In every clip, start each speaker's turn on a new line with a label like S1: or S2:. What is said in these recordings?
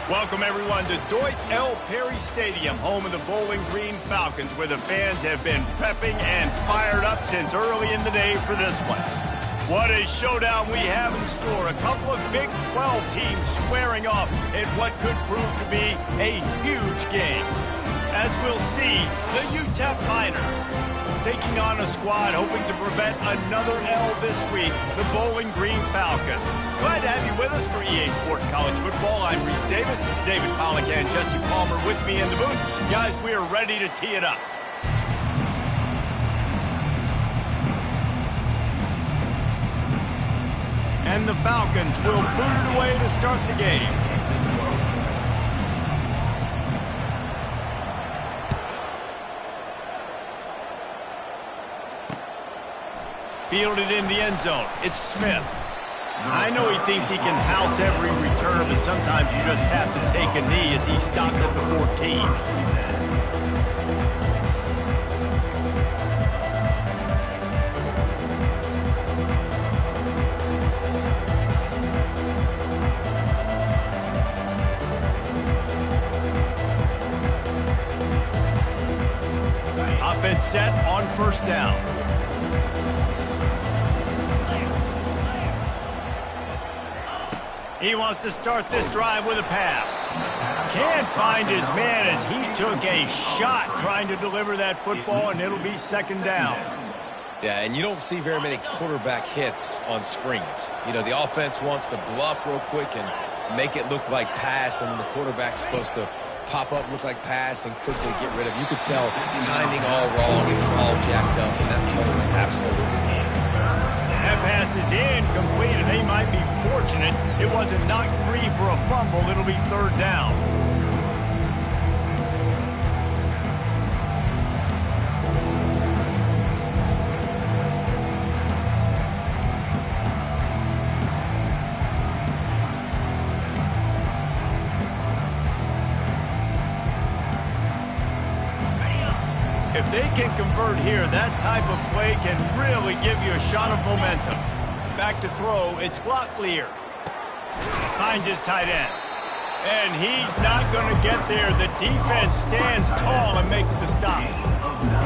S1: Welcome, everyone, to Deutsch L. Perry Stadium, home of the Bowling Green Falcons, where the fans have been prepping and fired up since early in the day for this one. What a showdown we have in store. A couple of Big 12 teams squaring off in what could prove to be a huge game. As we'll see, the Utep Miners taking on a squad hoping to prevent another L this week, the Bowling Green Falcons. Glad to have you with us for EA Sports College Football. I'm Reese Davis, David Pollack and Jesse Palmer with me in the booth. Guys, we are ready to tee it up. And the Falcons will boot it away to start the game. Fielded in the end zone. It's Smith. I know he thinks he can house every return, but sometimes you just have to take a knee as he stopped at the 14. Offense set on first down. He wants to start this drive with a pass. Can't find his man as he took a shot trying to deliver that football, and it'll be second down.
S2: Yeah, and you don't see very many quarterback hits on screens. You know, the offense wants to bluff real quick and make it look like pass, and then the quarterback's supposed to pop up, look like pass, and quickly get rid of it. You could tell timing all wrong. It was all jacked up, and that play went absolutely neat.
S1: That pass is incomplete, and they might be fortunate it wasn't knocked free for a fumble. It'll be third down. If they can convert here, that type of play can really give you a shot of momentum. Back to throw, it's Locklear. Finds his tight end. And he's not going to get there. The defense stands tall and makes the stop.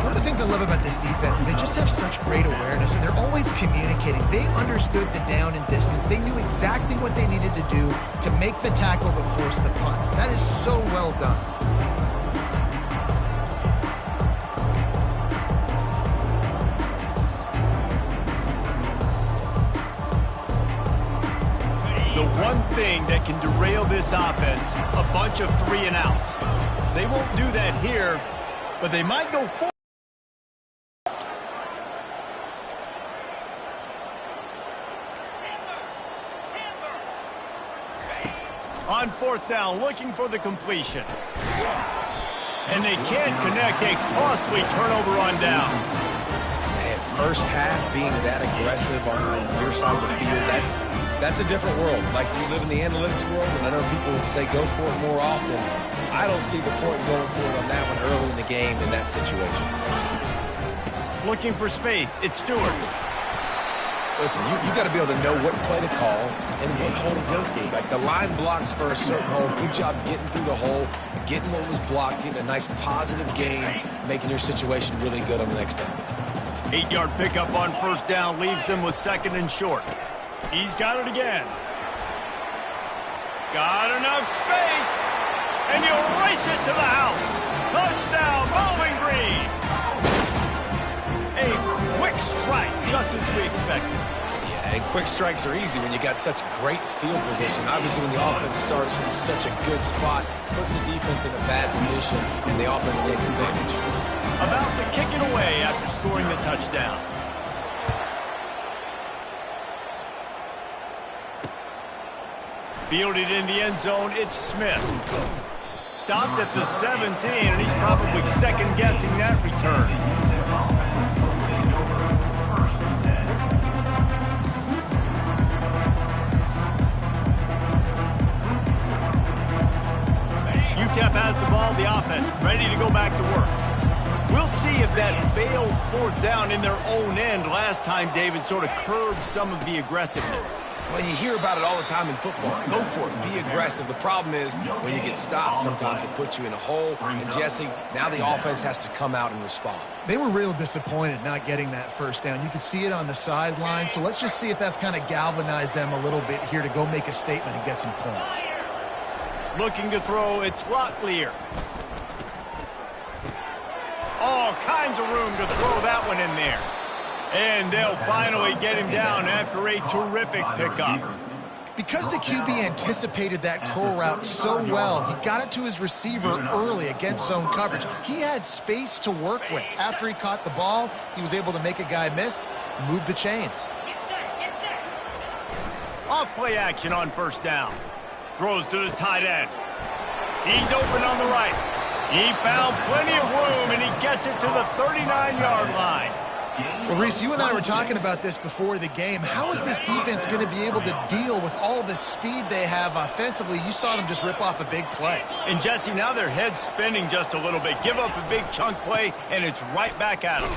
S3: One of the things I love about this defense is they just have such great awareness, and they're always communicating. They understood the down and distance. They knew exactly what they needed to do to make the tackle to force the punt. That is so well done.
S1: The one thing that can derail this offense, a bunch of 3-and-outs. They won't do that here, but they might go forward. On fourth down, looking for the completion. And they can't connect. A costly turnover on down.
S2: Man, first half being that aggressive on your side of the field, that's a different world. Like, you live in the analytics world, and I know people say go for it more often. I don't see the point going for it on that one early in the game in that situation.
S1: Looking for space. It's Stewart.
S2: Listen, you got to be able to know what play to call and what hole to go through. Like, the line blocks for a certain hole. Good job getting through the hole, getting what was blocked, getting a nice positive gain, making your situation really good on the next down.
S1: 8-yard pickup on first down leaves them with second and short. He's got it again. Got enough space. And you race it to the house. Touchdown, Bowling Green. A quick strike, just as we expected.
S2: Yeah, and quick strikes are easy when you got such great field position. Obviously, when the offense starts in such a good spot, puts the defense in a bad position, and the offense takes advantage.
S1: About to kick it away after scoring the touchdown. Fielded in the end zone, it's Smith. Stopped at the 17, and he's probably second-guessing that return. Utep has the ball, the offense ready to go back to work. We'll see if that failed fourth down in their own end last time, David, sort of curbed some of the aggressiveness.
S2: Well, you hear about it all the time in football. Go for it. Be aggressive. The problem is when you get stopped, sometimes it puts you in a hole. And, Jesse, now the offense has to come out and respond.
S3: They were real disappointed not getting that first down. You could see it on the sideline. So let's just see if that's kind of galvanized them a little bit here to go make a statement and get some points.
S1: Looking to throw, it's Locklear. All kinds of room to throw that one in there. And they'll finally get him down after a terrific pickup.
S3: Because the QB anticipated that curl route so well, he got it to his receiver early against zone coverage. He had space to work with. After he caught the ball, he was able to make a guy miss, move the chains.
S1: Off play action on first down. Throws to the tight end. He's open on the right. He found plenty of room, and he gets it to the 39-yard line.
S3: Well, Reese, you and I were talking about this before the game. How is this defense going to be able to deal with all the speed they have offensively? You saw them just rip off a big play.
S1: And, Jesse, now their head's spinning just a little bit. Give up a big chunk play, and it's right back at them.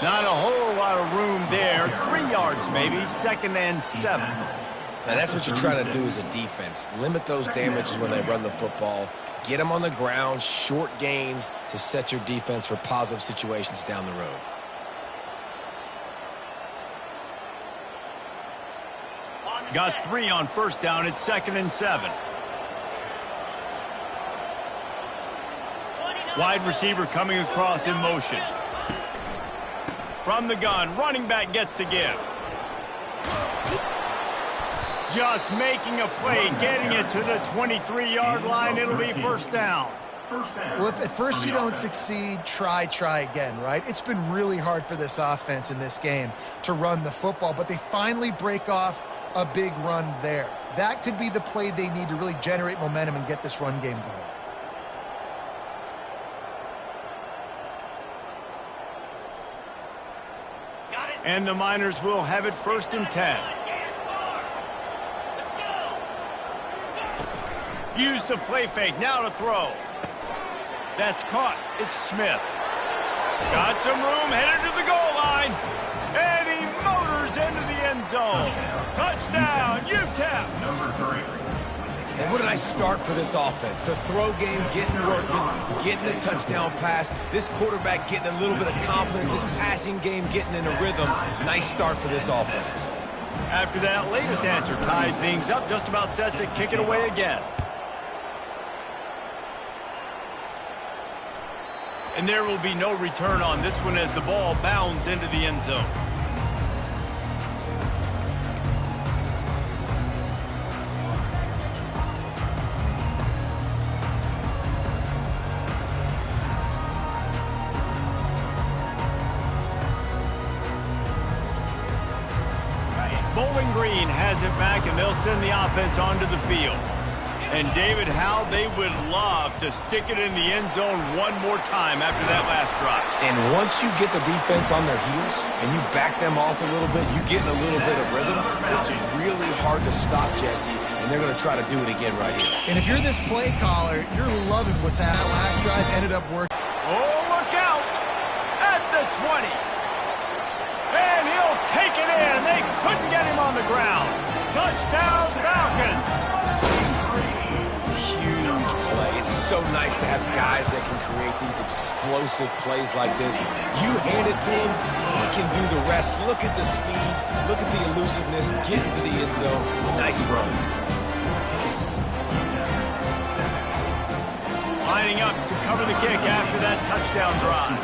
S1: Not a whole lot of room there. 3 yards maybe, 2nd and 7.
S2: Now, that's what you're trying to do as a defense. Limit those damages when they run the football. Get them on the ground, short gains to set your defense for positive situations down the road.
S1: Got 3 on first down. It's 2nd and 7. Wide receiver coming across in motion. From the gun, running back gets to give. Just making a play, getting it to the 23-yard line. It'll be first down.
S3: Well, if at first you don't succeed, try again, right? It's been really hard for this offense in this game to run the football, but they finally break off a big run there. That could be the play they need to really generate momentum and get this run game going.
S1: And the Miners will have it 1st and 10. Use the play fake, now to throw. That's caught. It's Smith. Got some room, headed to the goal line. And he motors into the end zone. Touchdown, Utep.
S2: And what a nice start for this offense. The throw game getting working, getting the touchdown pass. This quarterback getting a little bit of confidence. This passing game getting in a rhythm. Nice start for this offense.
S1: After that latest answer tied things up, just about set to kick it away again. And there will be no return on this one as the ball bounds into the end zone. Bowling Green has it back, and they'll send the offense onto the field. And, David, how they would love to stick it in the end zone one more time after that last drive.
S2: And once you get the defense on their heels and you back them off a little bit, you get a little bit of rhythm, it's really hard to stop, Jesse, and they're going to try to do it again right here.
S3: And if you're this play caller, you're loving what's happened. That last drive ended up working.
S1: Oh, look out! At the 20. And he'll take it in. They couldn't get him on the ground. Touchdown, Falcons!
S2: It's so nice to have guys that can create these explosive plays like this. You hand it to him, he can do the rest. Look at the speed, look at the elusiveness, get into the end zone. Nice run.
S1: Lining up to cover the kick after that touchdown drive.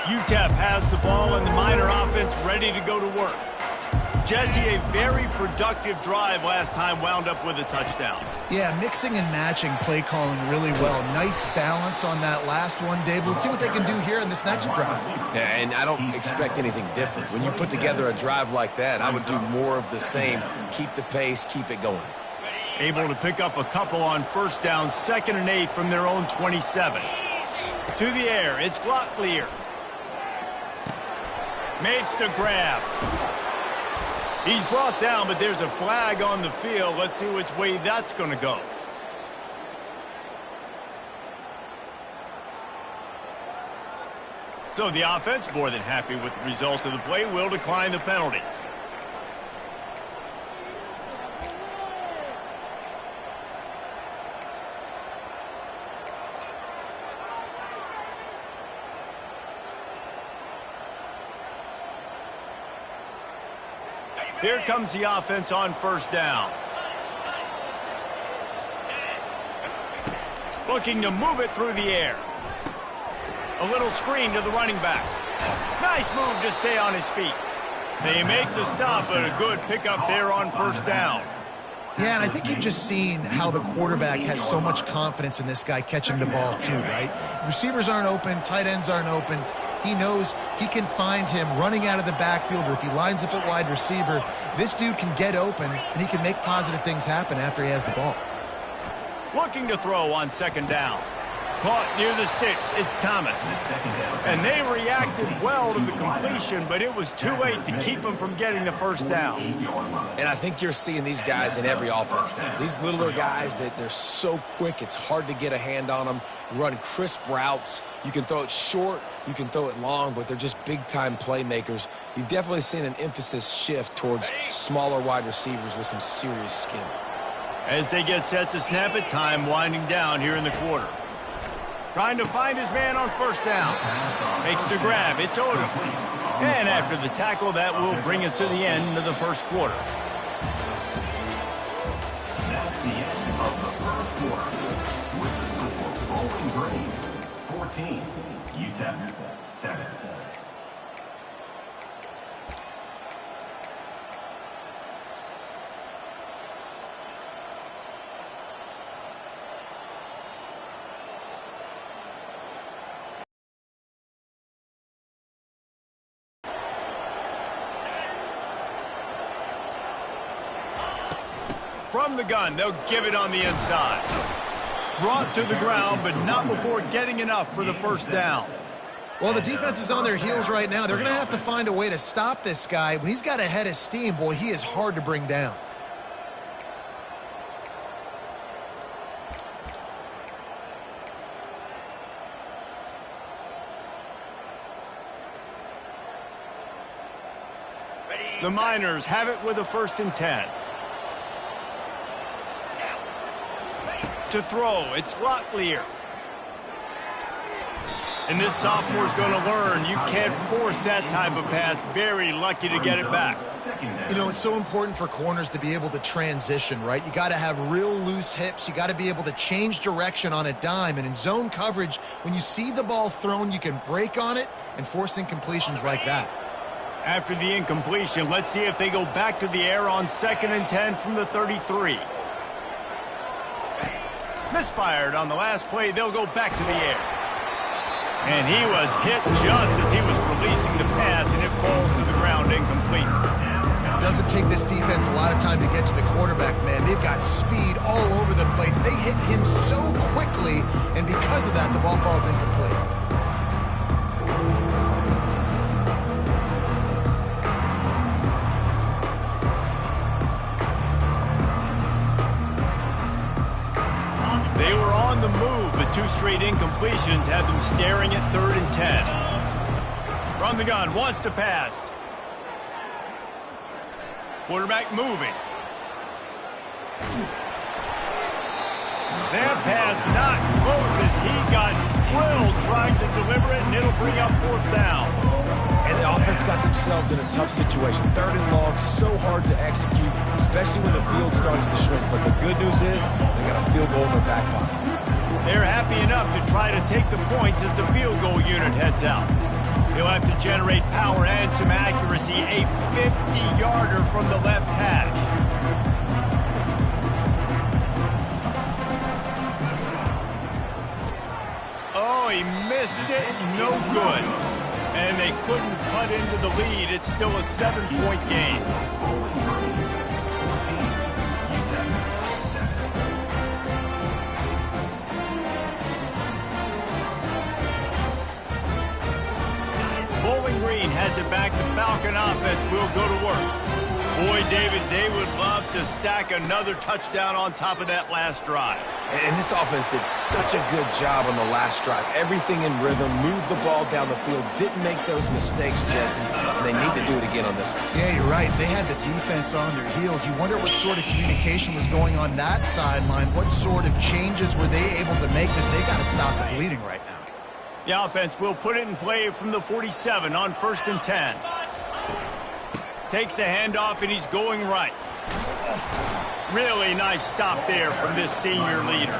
S1: Utep has the ball and the Miner offense ready to go to work. Jesse, a very productive drive last time, wound up with a touchdown.
S3: Yeah, mixing and matching play calling really well. Nice balance on that last one, Dave. Let's see what they can do here in this next drive.
S2: Yeah, and I don't expect anything different. When you put together a drive like that, I would do more of the same. Keep the pace, keep it going.
S1: Able to pick up a couple on first down, 2nd and 8 from their own 27. To the air, it's Glocklear. Makes the grab. He's brought down, but there's a flag on the field. Let's see which way that's going to go. So the offense, more than happy with the result of the play, will decline the penalty. Here comes the offense on first down. Looking to move it through the air. A little screen to the running back. Nice move to stay on his feet. They make the stop, but a good pickup there on first down.
S3: Yeah, and I think you've just seen how the quarterback has so much confidence in this guy catching the ball too, right? Receivers aren't open, tight ends aren't open. He knows he can find him running out of the backfield, or if he lines up at wide receiver, this dude can get open, and he can make positive things happen after he has the ball.
S1: Looking to throw on 2nd down. Caught near the sticks. It's Thomas. And they reacted well to the completion, but it was too late to keep him from getting the first down.
S2: And I think you're seeing these guys in every offense now. These littler guys, that they're so quick, it's hard to get a hand on them. Run crisp routes. You can throw it short, you can throw it long, but they're just big-time playmakers. You've definitely seen an emphasis shift towards smaller wide receivers with some serious skill.
S1: As they get set to snap it, time winding down here in the quarter. Trying to find his man on first down. Makes the grab. It's Odom. And after the tackle, that will bring us to the end of the first quarter.
S4: That's the end of the first quarter. With the score Bowling Green 14, Utep 7.
S1: From the gun, they'll give it on the inside. Brought to the ground, but not before getting enough for the first down.
S3: Well, the defense is on their heels right now. They're going to have to find a way to stop this guy. When he's got a head of steam, boy, he is hard to bring down.
S1: The Miners have it with a 1st and 10. To throw, it's Glocklear. And this sophomore's going to learn you can't force that type of pass. Very lucky to get it back.
S3: You know, it's so important for corners to be able to transition, right? You got to have real loose hips. You got to be able to change direction on a dime. And in zone coverage, when you see the ball thrown, you can break on it and force incompletions like that.
S1: After the incompletion, let's see if they go back to the air on 2nd and 10 from the 33. Misfired on the last play. They'll go back to the air. And he was hit just as he was releasing the pass, and it falls to the ground incomplete.
S3: It doesn't take this defense a lot of time to get to the quarterback, man. They've got speed all over the place. They hit him so quickly, and because of that, the ball falls incomplete.
S1: They were on the move, but 2 straight incompletions had them staring at 3rd and 10. From the gun, wants to pass. Quarterback moving. That pass not close as he got drilled trying to deliver it, and it'll bring up 4th down.
S2: And the offense got themselves in a tough situation. 3rd and long, so hard to execute, especially when the field starts to shrink. But the good news is they got a field goal in their back pocket.
S1: They're happy enough to try to take the points as the field goal unit heads out. He'll have to generate power and some accuracy. A 50-yarder from the left hash. Oh, he missed it. No good. And they couldn't cut into the lead. It's still a 7-point game. Falcon offense will go to work. Boy, David, they would love to stack another touchdown on top of that last drive.
S2: And this offense did such a good job on the last drive. Everything in rhythm, moved the ball down the field, didn't make those mistakes, Jesse, and they need to do it again on this one.
S3: Yeah, you're right. They had the defense on their heels. You wonder what sort of communication was going on that sideline. What sort of changes were they able to make, because they got to stop the bleeding right now.
S1: The offense will put it in play from the 47 on 1st and 10. Takes the handoff, and he's going right. Really nice stop there from this senior leader.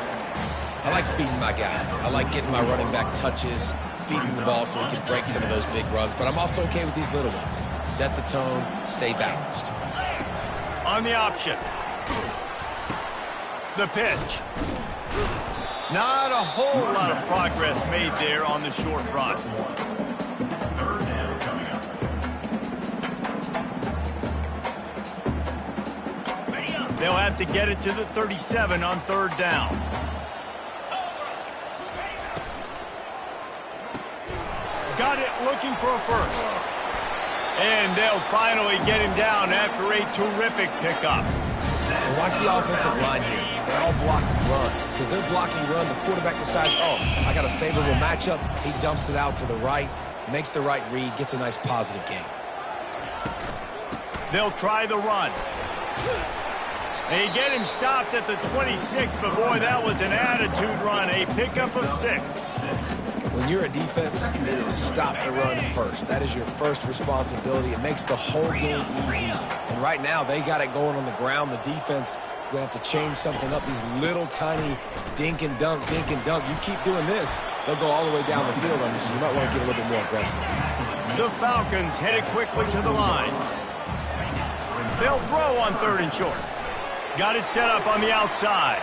S2: I like feeding my guy. I like getting my running back touches, feeding the ball so he can break some of those big runs. But I'm also okay with these little ones. Set the tone, stay balanced.
S1: On the option. The pitch. Not a whole lot of progress made there on the short run.
S4: Third down coming up.
S1: They'll have to get it to the 37 on 3rd down. Got it looking for a first. And they'll finally get him down after a terrific pickup.
S2: And watch the offensive line here. They all block run. Because they're blocking run, the quarterback decides, oh, I got a favorable matchup. He dumps it out to the right, makes the right read, gets a nice positive gain.
S1: They'll try the run. They get him stopped at the 26, but boy, that was an attitude run, a pickup of 6.
S2: When you're a defense, it is stop the run first. That is your first responsibility. It makes the whole game easy. And right now, they got it going on the ground. The defense is going to have to change something up. These little tiny dink and dunk, dink and dunk. You keep doing this, they'll go all the way down the field on you, so you might want to get a little bit more aggressive.
S1: The Falcons headed quickly to the line. They'll throw on 3rd and short. Got it set up on the outside.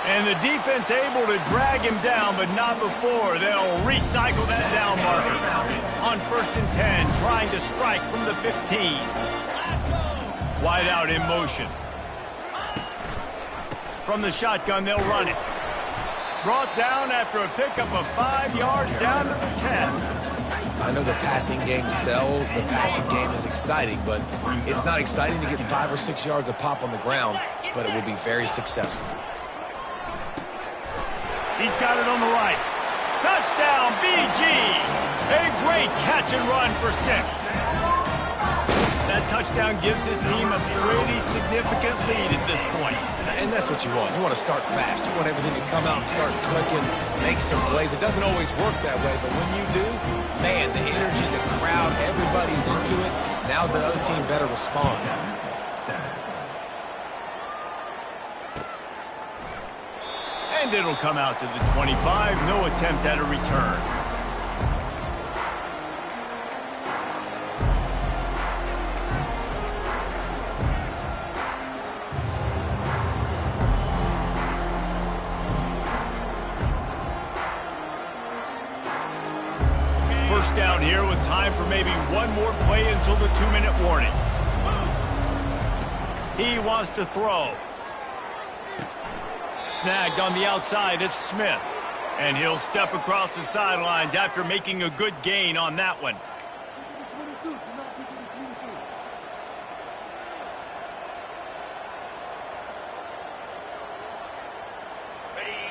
S1: And the defense able to drag him down, but not before. They'll recycle that down marker. On 1st and 10, trying to strike from the 15. Wide out in motion. From the shotgun, they'll run it. Brought down after a pickup of 5 yards down to the 10.
S2: I know the passing game sells, the passing game is exciting, but it's not exciting to get 5 or 6 yards a pop on the ground, but it will be very successful.
S1: He's got it on the right. Touchdown, BG! A great catch and run for 6. That touchdown gives his team a pretty significant lead at this point.
S2: And that's what you want. You want to start fast. You want everything to come out and start clicking, make some plays. It doesn't always work that way, but when you do, man, the energy, the crowd, everybody's into it. Now the other team better respond.
S1: And it'll come out to the 25. No attempt at a return. First down here with time for maybe one more play until the 2-minute warning. He wants to throw. Snagged on the outside, it's Smith. And he'll step across the sidelines after making a good gain on that one.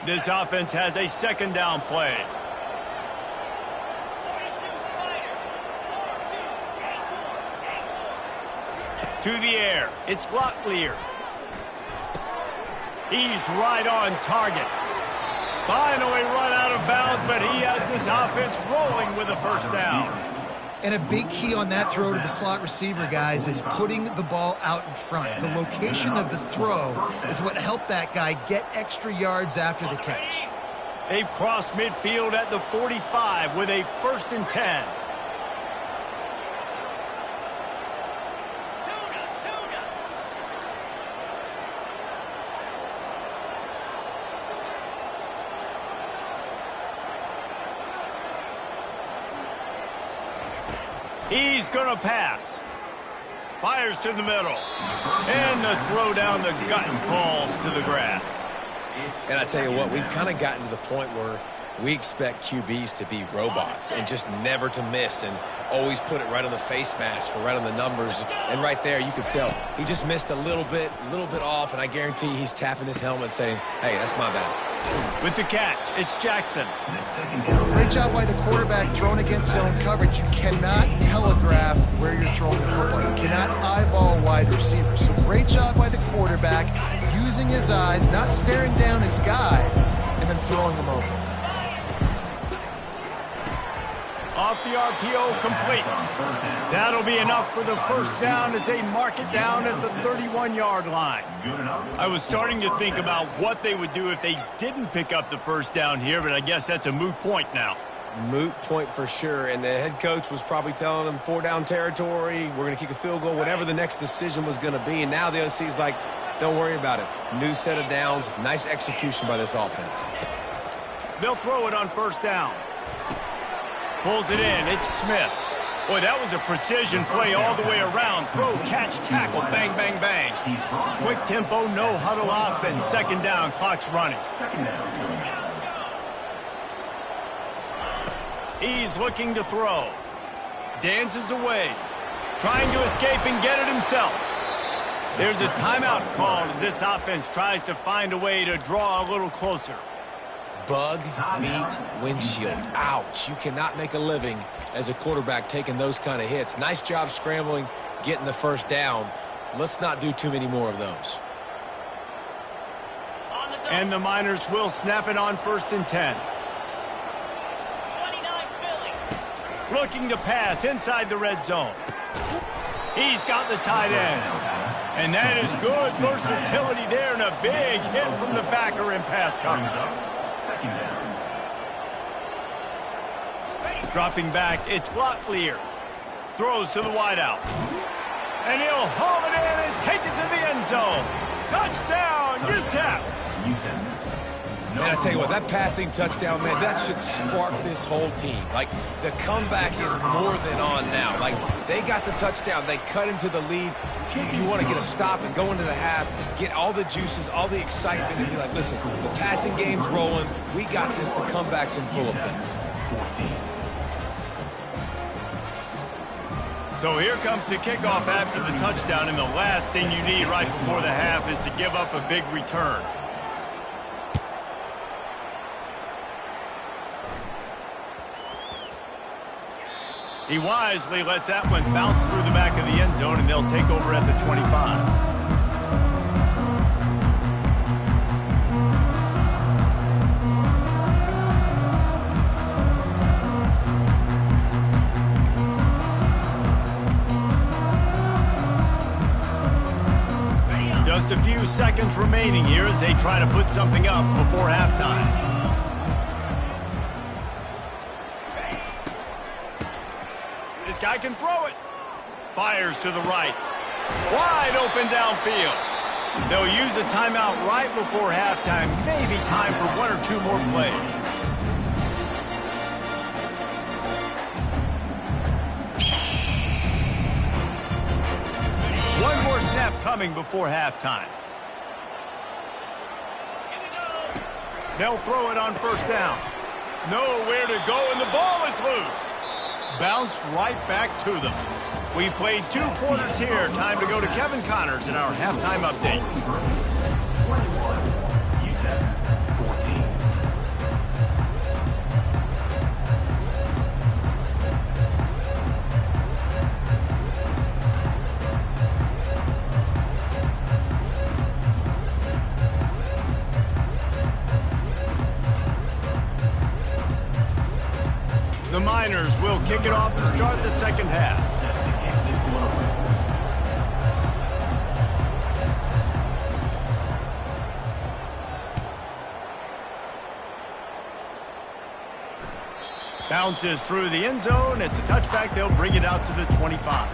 S1: This offense has a 2nd down play. To the air, it's Locklear. He's right on target. Finally run out of bounds, but he has this offense rolling with a 1st down.
S3: And a big key on that throw to the slot receiver, guys, is putting the ball out in front. The location of the throw is what helped that guy get extra yards after the catch.
S1: They've crossed midfield at the 45 with a 1st and 10. He's going to pass. Fires to the middle. And the throw down the gut falls to the grass.
S2: And I tell you what, we've kind of gotten to the point where We expect QBs to be robots and just never to miss and always put it right on the face mask or right on the numbers. And right there, you could tell he just missed a little bit off, and I guarantee he's tapping his helmet saying, hey, that's my bad.
S1: With the catch, it's Jackson.
S3: Great job by the quarterback throwing against zone coverage. You cannot telegraph where you're throwing the football. You cannot eyeball wide receivers. So great job by the quarterback using his eyes, not staring down his guy, and then throwing him over.
S1: Off the RPO, complete. That'll be enough for the first down as they mark it down at the 31-yard line. I was starting to think about what they would do if they didn't pick up the first down here, but I guess that's a moot point now.
S2: Moot point for sure, and the head coach was probably telling them 4-down territory, we're going to kick a field goal, whatever the next decision was going to be, and now the OC's like, don't worry about it. New set of downs, nice execution by this offense.
S1: They'll throw it on first down. Pulls it in. It's Smith. Boy, that was a precision play all the way around. Throw, catch, tackle, bang, bang, bang. Quick tempo, no huddle offense. Second down, clock's running. He's looking to throw. Dances away. Trying to escape and get it himself. There's a timeout called as this offense tries to find a way to draw a little closer.
S2: Bug meet windshield. Ouch. You cannot make a living as a quarterback taking those kind of hits. Nice job scrambling, getting the first down. Let's not do too many more of those.
S1: And the Miners will snap it on 1st and 10. Looking to pass inside the red zone. He's got the tight end. And that is good versatility there and a big hit from the backer in pass coverage. Dropping back, it's Locklear. Throws to the wideout. And he'll haul it in and take it to the end zone. Touchdown, Utep!
S2: Man, I tell you what, that passing touchdown, man, that should spark this whole team. Like, the comeback is more than on now. Like, they got the touchdown. They cut into the lead. You want to get a stop and go into the half, get all the juices, all the excitement, and be like, listen, the passing game's rolling. We got this. The comeback's in full effect.
S1: So here comes the kickoff after the touchdown, and the last thing you need right before the half is to give up a big return. He wisely lets that one bounce through the back of the end zone, and they'll take over at the 25. Just a few seconds remaining here as they try to put something up before halftime. This guy can throw it. Fires to the right. Wide open downfield. They'll use a timeout right before halftime. Maybe time for one or two more plays. One more snap coming before halftime. They'll throw it on first down. Nowhere to go, and the ball is loose. Bounced right back to them. We played 2 quarters here. Time to go to Kevin Connors in our halftime update.
S4: 21, Utep 14.
S1: The Miners will kick it off to start the second half. Bounces through the end zone. It's a touchback. They'll bring it out to the 25.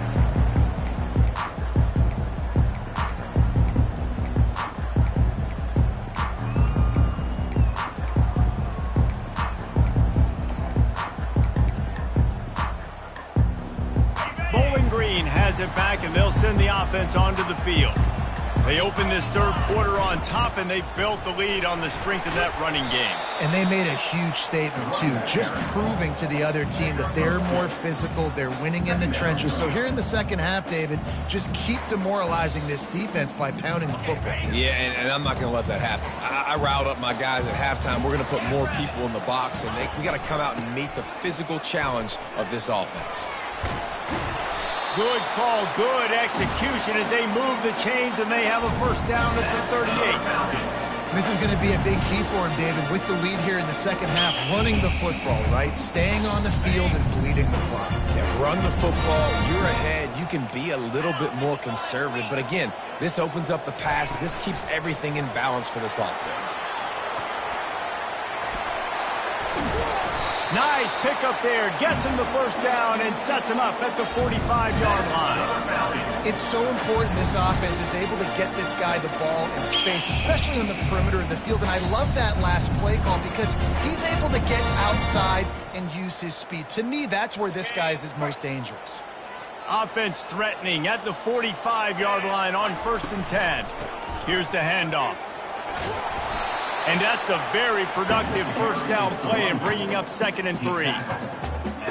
S1: Bowling Green has it back, and they'll send the offense onto the field. They opened this third quarter on top, and they built the lead on the strength of that running game.
S3: And they made a huge statement, too, just proving to the other team that they're more physical, they're winning in the trenches. So here in the second half, David, just keep demoralizing this defense by pounding the football.
S2: Yeah, and I'm not going to let that happen. I riled up my guys at halftime. We're going to put more people in the box, and we got to come out and meet the physical challenge of this offense.
S1: Good call, good execution as they move the chains, and they have a first down at the 38.
S3: This is going to be a big key for him, David, with the lead here in the second half, running the football, right? Staying on the field and bleeding the clock.
S2: Yeah, run the football. You're ahead. You can be a little bit more conservative. But again, this opens up the pass. This keeps everything in balance for this offense.
S1: Nice pickup there. Gets him the first down and sets him up at the 45-yard line.
S3: It's so important this offense is able to get this guy the ball in space, especially on the perimeter of the field. And I love that last play call because he's able to get outside and use his speed. To me, that's where this guy is his most dangerous.
S1: Offense threatening at the 45-yard line on 1st and 10. Here's the handoff. And that's a very productive first down play and bringing up 2nd and 3.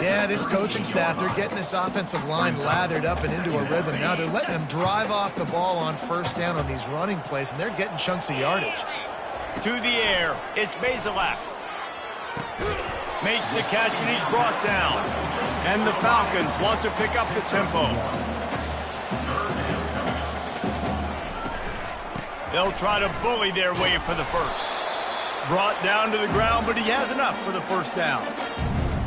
S3: Yeah, this coaching staff, they're getting this offensive line lathered up and into a rhythm. Now they're letting them drive off the ball on first down on these running plays, and they're getting chunks of yardage.
S1: To the air, it's Bazelak. Makes the catch, and he's brought down. And the Falcons want to pick up the tempo. They'll try to bully their way for the first. Brought down to the ground, but he has enough for the first down.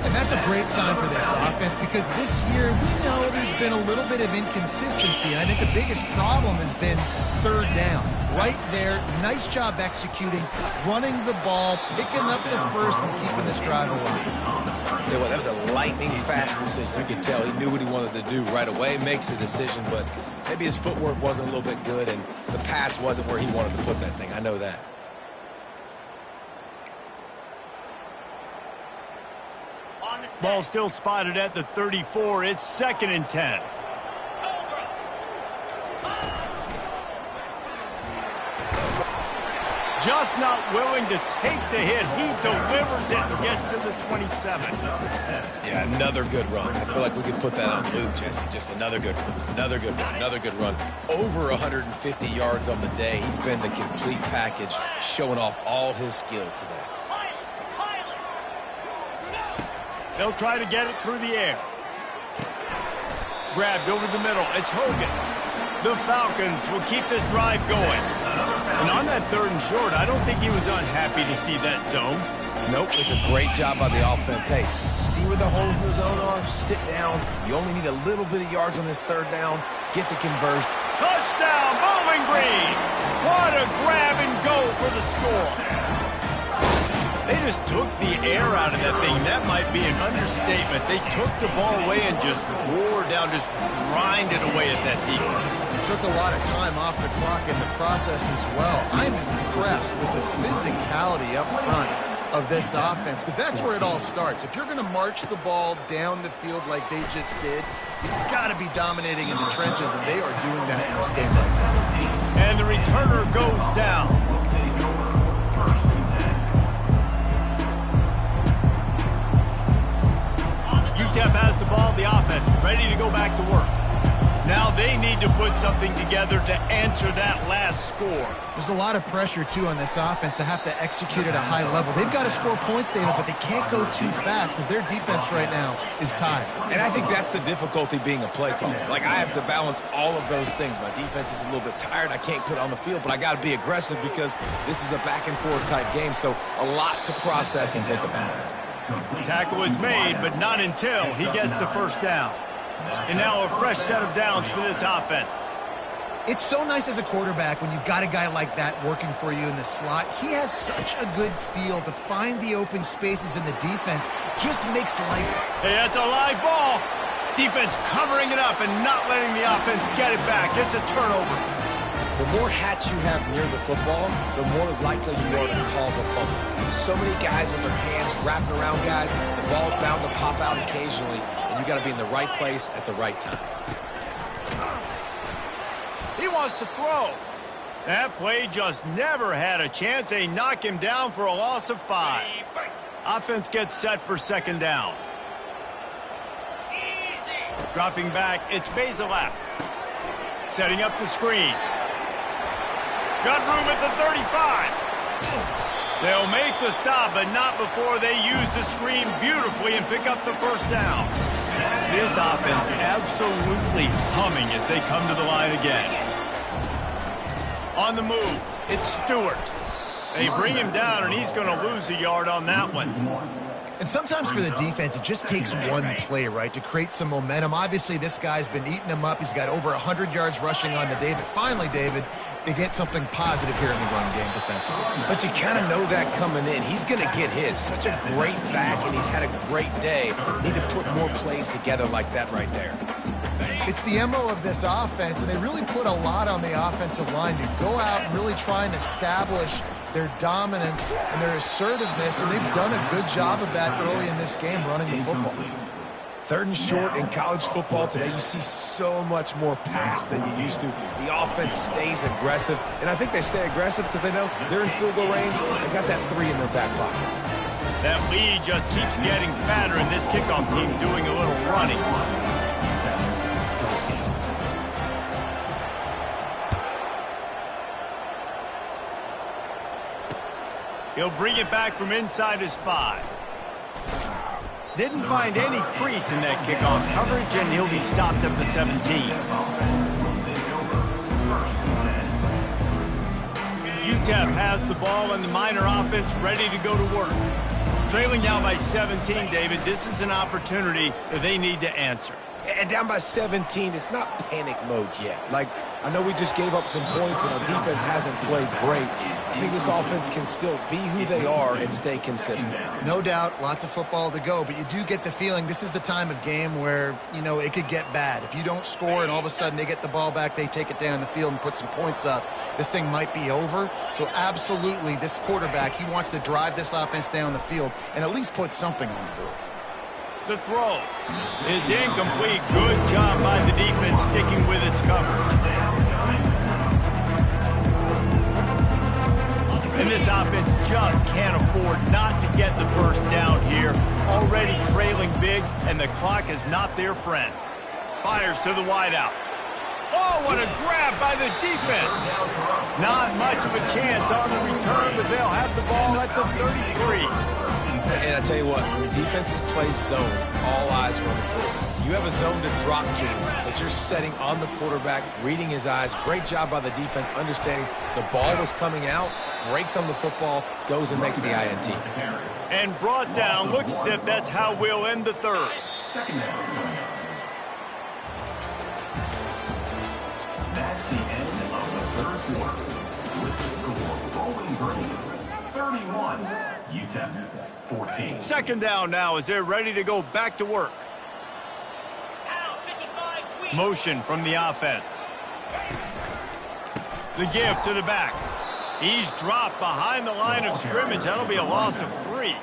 S3: And that's a great sign for this offense because this year we know there's been a little bit of inconsistency. And I think the biggest problem has been third down. Right there, nice job executing, running the ball, picking up the first, and keeping this drive alive.
S2: Tell you what, that was a lightning-fast decision. You could tell he knew what he wanted to do right away, makes the decision, but maybe his footwork wasn't a little bit good, and the pass wasn't where he wanted to put that thing. I know that.
S1: Ball still spotted at the 34. It's 2nd and 10. Just not willing to take the hit. He delivers it and gets to the 27.
S2: Yeah, another good run. I feel like we could put that on loop, Jesse. Just another good run, another good run, another good run. Over 150 yards on the day. He's been the complete package, showing off all his skills today.
S1: They'll try to get it through the air. Grabbed over the middle. It's Hogan. The Falcons will keep this drive going. And on that 3rd and short, I don't think he was unhappy to see that zone.
S2: Nope, it's a great job by the offense. Hey, see where the holes in the zone are? Sit down. You only need a little bit of yards on this 3rd down. Get the conversion.
S1: Touchdown, Bowling Green! What a grab and go for the score. They just took the air out of that thing. That might be an understatement. They took the ball away and just wore down, just grinded away at that defense.
S3: It took a lot of time off the clock in the process as well. I'm impressed with the physicality up front of this offense because that's where it all starts. If you're going to march the ball down the field like they just did, you've got to be dominating in the trenches, and they are doing that in this game right now.
S1: And the returner goes down. Utep has the ball, the offense ready to go back to work. Now they need to put something together to answer that last score.
S3: There's a lot of pressure, too, on this offense to have to execute at a high level. They've got to score points, David, but they can't go too fast because their defense right now is tired.
S2: And I think that's the difficulty being a play caller. Like, I have to balance all of those things. My defense is a little bit tired. I can't put it on the field, but I got to be aggressive because this is a back-and-forth type game, so a lot to process and think about.
S1: Tackle is made, but not until he gets the first down. And now a fresh set of downs for this offense.
S3: It's so nice as a quarterback when you've got a guy like that working for you in the slot. He has such a good feel to find the open spaces in the defense. Just makes life.
S1: Hey, that's a live ball. Defense covering it up and not letting the offense get it back. It's a turnover.
S2: The more hats you have near the football, the more likely you are to cause a fumble. So many guys with their hands wrapped around guys, the ball's bound to pop out occasionally, and you got to be in the right place at the right time.
S1: He wants to throw. That play just never had a chance. They knock him down for a loss of 5. Offense gets set for second down. Dropping back, it's Basilap. Setting up the screen. Got room at the 35. They'll make the stop, but not before they use the screen beautifully and pick up the first down. This offense absolutely humming as they come to the line again. On the move, it's Stewart. They bring him down, and he's going to lose a yard on that one.
S3: And sometimes for the defense, it just takes one play, right, to create some momentum. Obviously, this guy's been eating them up. He's got over 100 yards rushing on the day. But finally, David, they get something positive here in the run game defensively.
S2: But you kind of know that coming in. He's going to get his. Such a great back, and he's had a great day. Need to put more plays together like that right there.
S3: It's the MO of this offense, and they really put a lot on the offensive line to go out and really try and establish their dominance and their assertiveness, and they've done a good job of that early in this game running the football.
S2: 3rd and short in college football today, you see so much more pass than you used to. The offense stays aggressive, and I think they stay aggressive because they know they're in field goal range. They got that 3 in their back pocket.
S1: That lead just keeps getting fatter, and this kickoff team doing a little running. He'll bring it back from inside his 5. Didn't find any crease in that kickoff coverage, and he'll be stopped at the 17. Utep has the ball, and the Miner offense ready to go to work. Trailing down by 17, David, this is an opportunity that they need to answer.
S2: And down by 17, it's not panic mode yet. Like, I know we just gave up some points, and our defense hasn't played great. I think this offense can still be who they are and stay consistent.
S3: No doubt, lots of football to go, but you do get the feeling this is the time of game where, you know, it could get bad. If you don't score and all of a sudden they get the ball back, they take it down the field and put some points up, this thing might be over. So absolutely, this quarterback, he wants to drive this offense down the field and at least put something on the board.
S1: The throw. It's incomplete. Good job by the defense sticking with its coverage. And this offense just can't afford not to get the first down here. Already trailing big, and the clock is not their friend. Fires to the wideout. Oh, what a grab by the defense. Not much of a chance on the return, but they'll have the ball at the 33.
S2: And I tell you what, when defenses play zone, all eyes are on the quarterback. You have a zone to drop to, but you're setting on the quarterback, reading his eyes. Great job by the defense, understanding the ball was coming out, breaks on the football, goes and makes the INT.
S1: And brought down, looks as if that's how we'll end the 3rd.
S4: That's the end of the 3rd quarter. With the score, Bowling Green 31, Utep 14.
S1: Second down now as they're ready to go back to work. Motion from the offense. The give to the back. He's dropped behind the line of scrimmage. That'll be a loss of 3.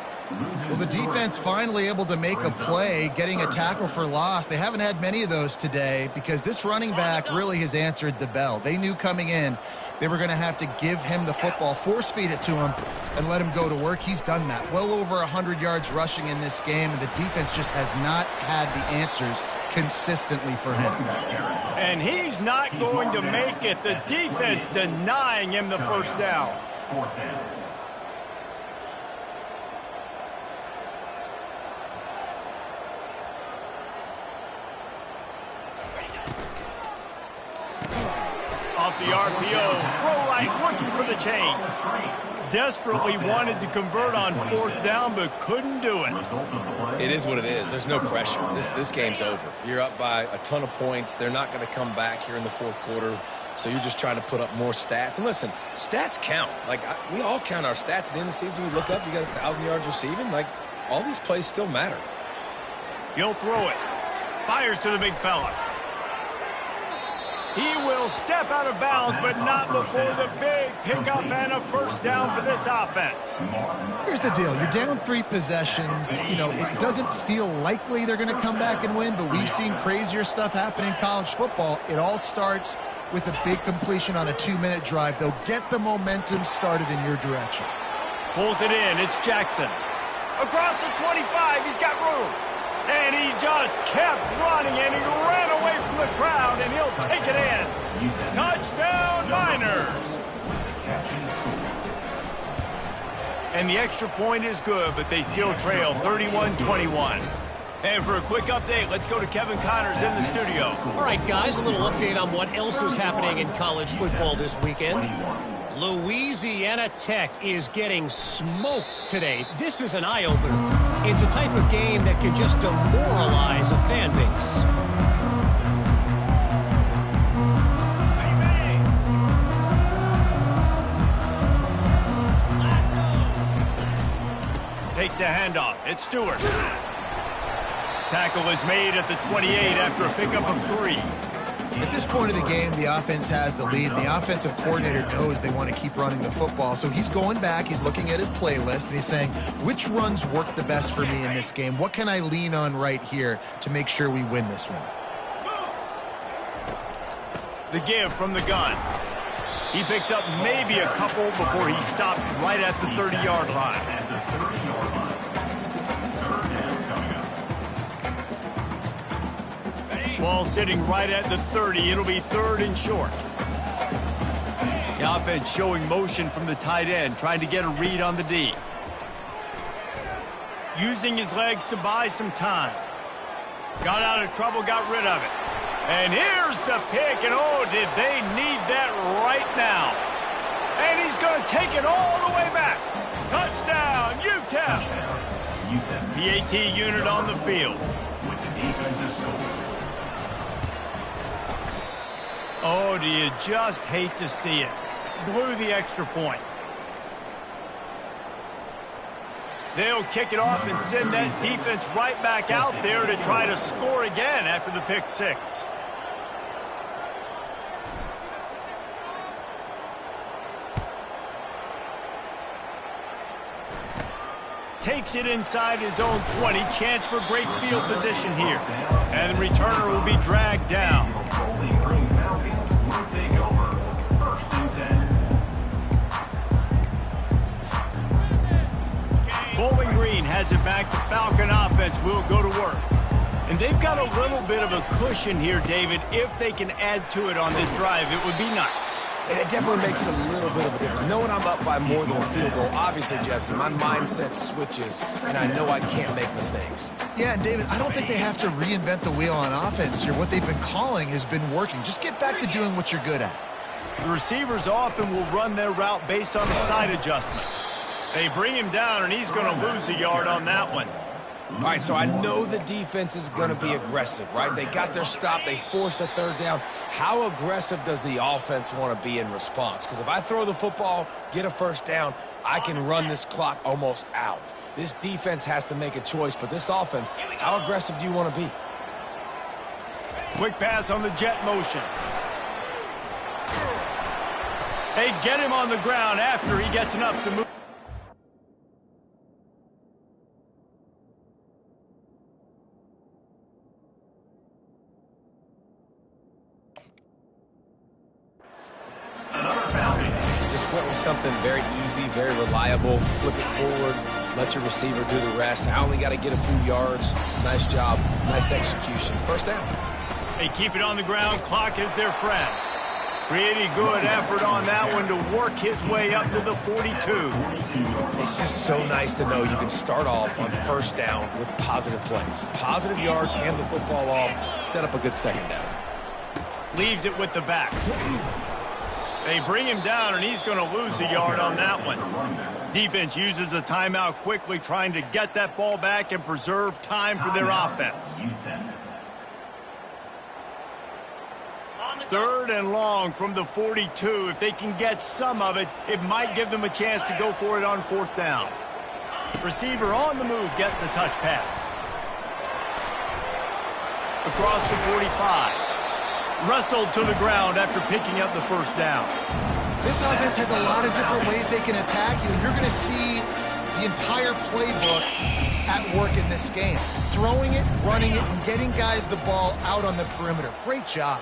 S3: Well, the defense finally able to make a play, getting a tackle for loss. They haven't had many of those today because this running back really has answered the bell. They knew coming in they were going to have to give him the football, force-feed it to him, and let him go to work. He's done that. Well over 100 yards rushing in this game, and the defense just has not had the answers consistently for him.
S1: And he's not going to make it. The defense denying him the first down.
S4: Fourth down.
S1: Off the RPO, throw right, looking for the chains. Desperately wanted to convert on 4th down, but couldn't do it.
S2: It is what it is. There's no pressure. This game's over. You're up by a ton of points. They're not going to come back here in the 4th quarter, so you're just trying to put up more stats. And listen, stats count. Like, we all count our stats. At the end of the season, we look up, you got 1,000 yards receiving. Like, all these plays still matter.
S1: He'll throw it. Fires to the big fella. He will step out of bounds, but not before the big pickup and a first down for this offense.
S3: Here's the deal. You're down 3 possessions. You know, it doesn't feel likely they're going to come back and win, but we've seen crazier stuff happen in college football. It all starts with a big completion on a 2-minute drive. They'll get the momentum started in your direction.
S1: Pulls it in. It's Jackson. Across the 25, he's got room. And he just kept running, and he ran away from the crowd, and he'll take it in. Touchdown, Miners! And the extra point is good, but they still trail 31-21. And for a quick update, let's go to Kevin Connors in the studio.
S5: All right, guys, a little update on what else is happening in college football this weekend. Louisiana Tech is getting smoked today. This is an eye-opener. It's a type of game that can just demoralize a fan base.
S1: Takes the handoff. It's Stewart. Tackle is made at the 28 after a pickup of 3.
S3: At this point of the game, the offense has the lead. The offensive coordinator knows they want to keep running the football. So he's going back, he's looking at his playlist, and he's saying, which runs work the best for me in this game? What can I lean on right here to make sure we win this one?
S1: The give from the gun. He picks up maybe a couple before he stopped right at the 30-yard line. Ball sitting right at the 30. It'll be 3rd and short. The offense showing motion from the tight end, trying to get a read on the D. Using his legs to buy some time. Got out of trouble, got rid of it. And here's the pick, and oh, did they need that right now. And he's going to take it all the way back. Touchdown, Utep. PAT unit on the field.
S4: With the defensive score.
S1: Oh, do you just hate to see it? Blew the extra point. They'll kick it off and send that defense right back out there to try to score again after the pick 6. Takes it inside his own 20. Chance for great field position here. And the returner will be dragged down. Bowling Green has it back. The Falcon offense will go to work. And they've got a little bit of a cushion here, David. If they can add to it on this drive, it would be nice.
S2: And it definitely makes a little bit of a difference. Knowing I'm up by more than a field goal, obviously, Jesse, my mindset switches, and I know I can't make mistakes.
S3: Yeah, and David, I don't think they have to reinvent the wheel on offense here. What they've been calling has been working. Just get back to doing what you're good at.
S1: The receivers often will run their route based on a side adjustment. They bring him down, and he's going to lose a yard on that one.
S2: All right, so I know the defense is going to be aggressive, right? They got their stop. They forced a 3rd down. How aggressive does the offense want to be in response? Because if I throw the football, get a 1st down, I can run this clock almost out. This defense has to make a choice, but this offense, how aggressive do you want to be?
S1: Quick pass on the jet motion. They get him on the ground after he gets enough to move.
S2: Just went with something very easy, very reliable. Flip it forward, let your receiver do the rest. I only got to get a few yards. Nice job, nice execution. 1st down.
S1: They keep it on the ground. Clock is their friend. Pretty good effort on that one to work his way up to the 42.
S2: It's just so nice to know you can start off on 1st down with positive plays. Positive yards, hand the football off, set up a good 2nd down.
S1: Leaves it with the back. They bring him down, and he's going to lose a yard on that one. Defense uses a timeout quickly, trying to get that ball back and preserve time for their offense. 3rd and long from the 42. If they can get some of it, it might give them a chance to go for it on 4th down. Receiver on the move gets the touch pass. Across the 45. wrestled to the ground after picking up the first down.
S3: This offense has a lot of different ways they can attack you, and you're going to see the entire playbook at work in this game. Throwing it, running it, and getting guys the ball out on the perimeter. Great job.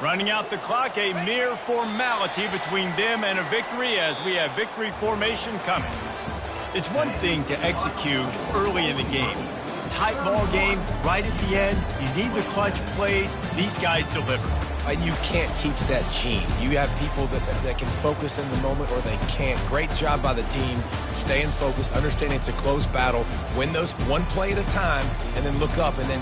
S1: Running out the clock, a mere formality between them and a victory as we have victory formation coming. It's one thing to execute early in the game. Tight ball game, right at the end, you need the clutch plays. These guys deliver.
S2: And you can't teach that gene. You have people that can focus in the moment or they can't. Great job by the team, staying focused, understanding it's a close battle, win those one play at a time, and then look up and then